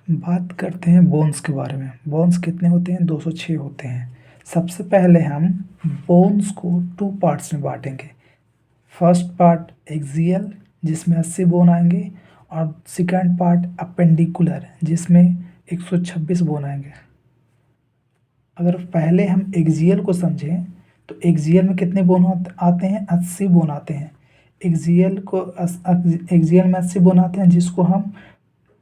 बात करते हैं बोन्स के बारे में। बोन्स कितने होते हैं? 206 होते हैं। सबसे पहले हम बोन्स को 2 पार्ट्स में बांटेंगे। फर्स्ट पार्ट एक्सियल जिसमें 80 बोन आएंगे और सेकंड पार्ट अपेंडिकुलर जिसमें 126 बोन आएंगे। अगर पहले हम एक्सियल को समझें तो एक्सियल में कितने बोन आते हैं? 80 बोन आते हैं। एक्सियल में 80 बोन आते हैं, जिसको हम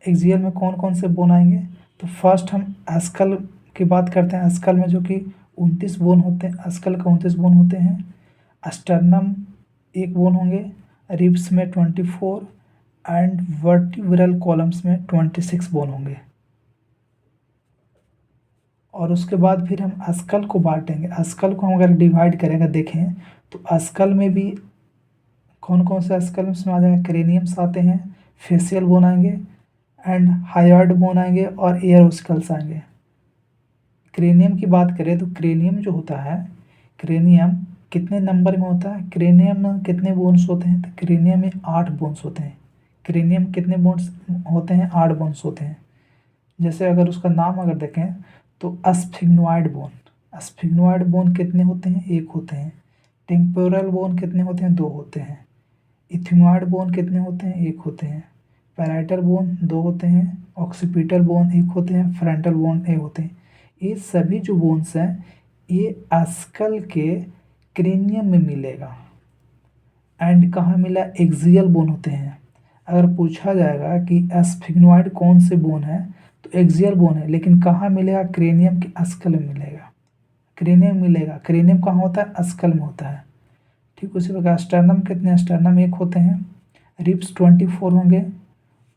एक्सियल में कौन कौन से बोन आएंगे? तो फर्स्ट हम अस्कल की बात करते हैं। अस्कल में जो कि 29 बोन होते हैं, अस्कल का 29 बोन होते हैं। स्टर्नम 1 बोन होंगे, रिब्स में 24 एंड वर्टिब्रल कॉलम्स में 26 बोन होंगे। और उसके बाद फिर हम अस्कल को बांटेंगे। अस्कल को हम अगर डिवाइड करेंगे देखें तो अस्कल में भी कौन कौन से अस्कल्स में आ जाएंगे? क्रेनियम्स आते हैं, फेशियल बोन आएंगे एंड हायोइड बोन आएंगे और एयर ओस्कल्स आएंगे। क्रेनियम की बात करें तो क्रेनियम जो होता है, क्रेनियम कितने नंबर में होता है? क्रेनियम में कितने बोन्स होते हैं? तो क्रेनियम में 8 बोन्स होते हैं। क्रेनियम कितने बोन्स होते हैं? 8 बोन्स होते हैं। जैसे अगर उसका नाम अगर देखें तो स्फिग्नोइड बोन। स्फिग्नोइड बोन कितने होते हैं? 1 होते हैं। टेम्पोरल बोन कितने होते हैं? 2 होते हैं। इथिमॉइड बोन कितने होते हैं? 1 होते हैं। पैराइटल बोन 2 होते हैं। ऑक्सीपिटल बोन 1 होते हैं। फ्रंटल बोन 1 होते हैं। ये सभी जो बोन्स हैं ये अस्कल के क्रेनियम में मिलेगा। एंड कहाँ मिला? एक्सियल बोन होते हैं। अगर पूछा जाएगा कि स्फिग्नोइड कौन से बोन है तो एक्सियल बोन है, लेकिन कहाँ मिलेगा? क्रेनियम के अस्कल में मिलेगा। क्रेनियम मिलेगा। क्रेनियम कहाँ होता है? अस्कल में होता है। ठीक उसी प्रकार स्टर्नम कितने? स्टर्नम 1 होते हैं। रिब्स 24 होंगे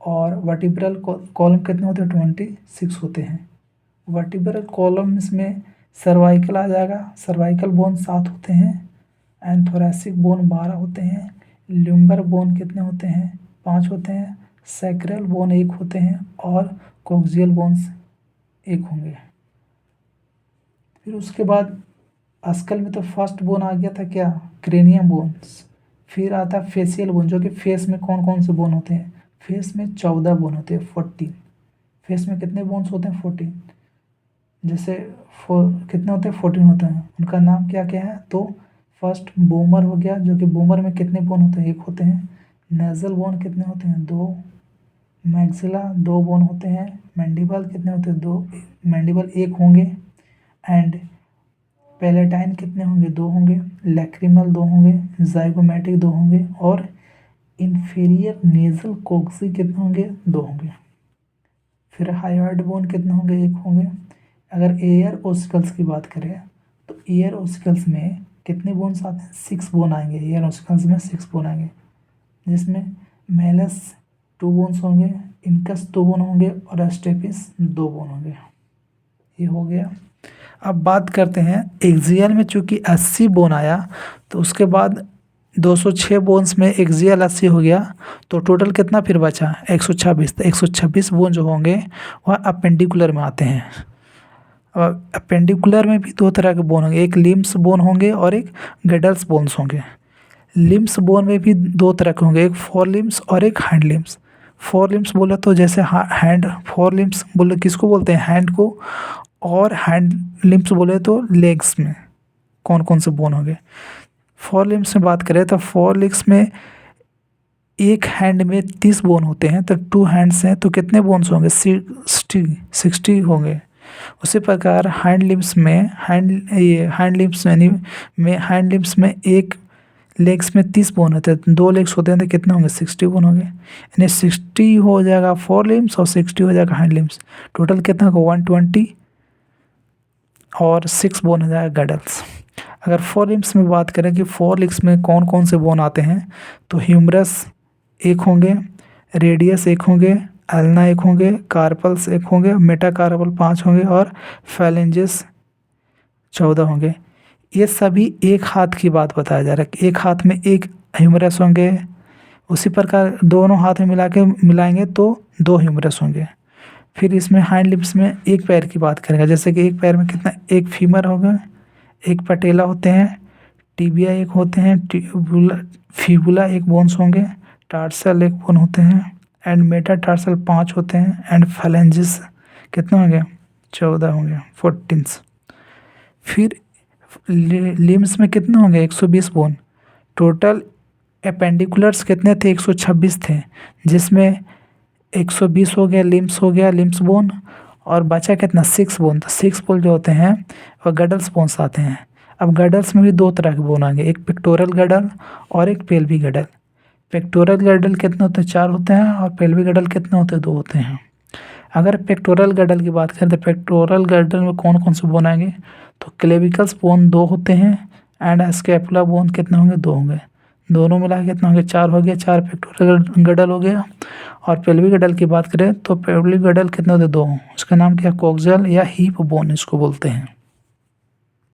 और वर्टिब्रल कॉलम कितने होते हैं? 26 होते हैं। वर्टिब्रल कॉलम्स में सर्वाइकल आ जाएगा। सर्वाइकल बोन 7 होते हैं एंड थोरैसिक बोन 12 होते हैं। ल्यूम्बर बोन कितने होते हैं? 5 होते हैं। सैक्रल बोन 1 होते हैं और कोक्सियल बोन्स 1 होंगे। फिर उसके बाद अस्कल में तो फर्स्ट बोन आ गया था क्या? Cranium bones. फिर आता है फेशियल बोन, जो कि फेस में कौन कौन से बोन होते हैं? फेस में 14 बोन होते हैं। 14 फेस में कितने बोन्स होते हैं? 14। जैसे कितने होते हैं? 14 होते हैं। उनका नाम क्या क्या है? तो फर्स्ट बोमर हो गया, जो कि बोमर में कितने बोन होते हैं? 1 होते हैं। नेजल बोन कितने होते हैं? 2। मैक्सिला 2 बोन होते हैं। मैंडिबल कितने होते हैं? 2। मैंडिबल 1 होंगे। एंड पैलेटाइन कितने होंगे? 2 होंगे। लैक्रिमल 2 होंगे। जाइगोमैटिक 2 होंगे और इंफीरियर नेजल कोक्सी कितने होंगे? 2 होंगे। फिर हायोइड बोन कितने होंगे? 1 होंगे। अगर एयर ओसिकल्स की बात करें तो एयर ओसिकल्स में कितने बोन्स आते हैं? 6 बोन आएंगे। एयर ओसिकल्स में 6 बोन आएंगे, जिसमें मेलस 2 बोन्स होंगे, इनकस 2 बोन होंगे और स्टेपिस 2 बोन होंगे। ये हो गया। अब बात करते हैं एक्सियल में। चूंकि 80 बोन आया तो उसके बाद 206 बोन्स में एक्सियल 80 हो गया, तो टोटल कितना फिर बचा? 126। तो 126 बोन जो होंगे वह अपेंडिकुलर में आते हैं। और अपेंडिकुलर में भी 2 तरह के बोन होंगे, एक लिम्स बोन होंगे और एक गैडल्स बोन्स होंगे। लिम्स बोन में भी 2 तरह के होंगे, एक फोर लिम्स और एक हैंड लिम्स। फोर लिम्स बोले तो जैसे हैंड, फोर लिम्स बोले किसको बोलते हैं? हैंड को। और हैंड लिम्स बोले तो लेग्स में कौन कौन से बोन होंगे? फोर लिम्स में बात करें तो फोर लिम्स में एक हैंड में 30 बोन होते हैं, तो 2 हैंड्स हैं तो कितने बोन्स होंगे? 60 होंगे। उसी प्रकार हैंड लिम्स में हैंड लिम्स में एक लेग्स में 30 बोन होते हैं, 2 लेग्स होते हैं तो कितने होंगे? 60 बोन होंगे। यानी 60 हो जाएगा फोर लिम्स और 60 हो जाएगा हैंड लिम्स। टोटल कितना होगा? 120 और 6 बोन हो जाएगा गैडल्स। अगर फोर लिम्स में बात करें कि फोर लिम्स में कौन कौन से बोन आते हैं, तो ह्यूमरस 1 होंगे, रेडियस 1 होंगे, एल्ना 1 होंगे, कार्पल्स 1 होंगे, मेटाकार्पल 5 होंगे और फैलेंजेस 14 होंगे। ये सभी एक हाथ की बात बताया जा रहा है। एक हाथ में एक ह्यूमरस होंगे, उसी प्रकार दोनों हाथ में मिलाएंगे तो 2 ह्यूमरस होंगे। फिर इसमें हैंड लिम्स में एक पैर की बात करेंगे, जैसे कि एक पैर में कितना? एक फीमर होगा, एक पटेला होते हैं, टिबिया 1 होते हैं, फिबुला 1 बोन्स होंगे, टार्सल 1 बोन होते हैं एंड मेटाटार्सल 5 होते हैं एंड फैलेंजिस कितने हो गया 14 हो गया 14। फिर लिम्स में कितने होंगे 120 बोन। टोटल अपेंडिकुलर्स कितने थे 126 थे, जिसमें 120 हो गया लिम्स बोन और बचा कितना 6 बोन। तो 6 बोन जो होते हैं वह गडल्स बोन्स आते हैं। अब गडल्स में भी दो तरह के बोन आएंगे, एक पेक्टोरल गडल और एक पेल्वी गडल। पेक्टोरल गडल कितने होते हैं 4 होते हैं और पेल्वी गडल कितने होते हैं 2 होते हैं। अगर पेक्टोरल गडल की बात करें तो पेक्टोरल गडल में कौन कौन से बोन आएंगे, तो क्लेविकल्स बोन 2 होते हैं एंड स्कैपुला बोन कितने होंगे 2 होंगे। दोनों मिला के कितना हो गया 4 हो गया, 4 पेक्टोरल गडल हो गया। और पेल्वी गडल की बात करें तो पेल्वी गडल कितने होते 2, उसका नाम क्या कोक्सियल या हीप बोन इसको बोलते हैं।